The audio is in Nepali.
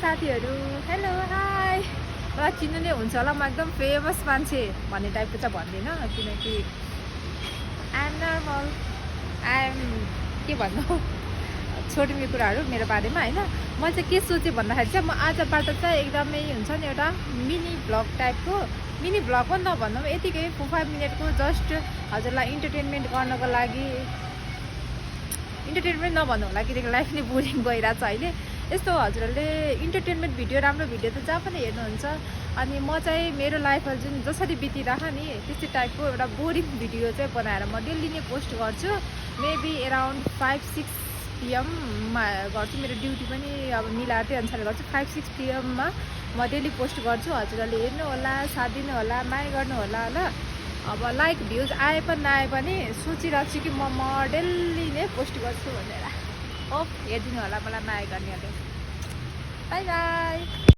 साथीहरू हेलो हाई मलाई चिन्नु नै हुन्छ होला म एकदम फेमस मान्छे भन्ने टाइपको चाहिँ भन्दिनँ किनकि आइएम नर्मल आइएम के भन्नु छोटो कुराहरू मेरो बारेमा होइन म चाहिँ के सोचेँ भन्दाखेरि चाहिँ म आजबाट चाहिँ एकदमै हुन्छ नि एउटा मिनी भ्लग टाइपको मिनी भ्लग पनि नभन्दा पनि यतिकै 5 मिनटको जस्ट हजुरलाई इन्टरटेनमेन्ट गर्नको लागि इन्टरटेनमेन्ट नभन्नु होला किनकि लाइफ नै बोरिङ गइरहेको छ अहिले यस्तो हजुरहरूले इन्टरटेनमेन्ट भिडियो राम्रो भिडियो त जहाँ पनि हेर्नुहुन्छ अनि म चाहिँ मेरो लाइफहरू जुन जसरी बितिरह नि त्यस्तै टाइपको एउटा बोरिङ भिडियो चाहिँ बनाएर म डेली नै पोस्ट गर्छु मेबी एराउन्ड 5-6 PM गर्छु मेरो ड्युटी पनि अब मिलाएर त्यही अनुसार गर्छु 5-6 PM म डेली पोस्ट गर्छु हजुरहरूले हेर्नु होला साथ दिनु होला माया गर्नु होला ल अब लाइक भ्युज आए पनि नआए पनि सोचिरहेको छु कि म डेली नै पोस्ट गर्छु भनेर हेरिदिनु होला मलाई माया गर्नेहरूले बाई बाई।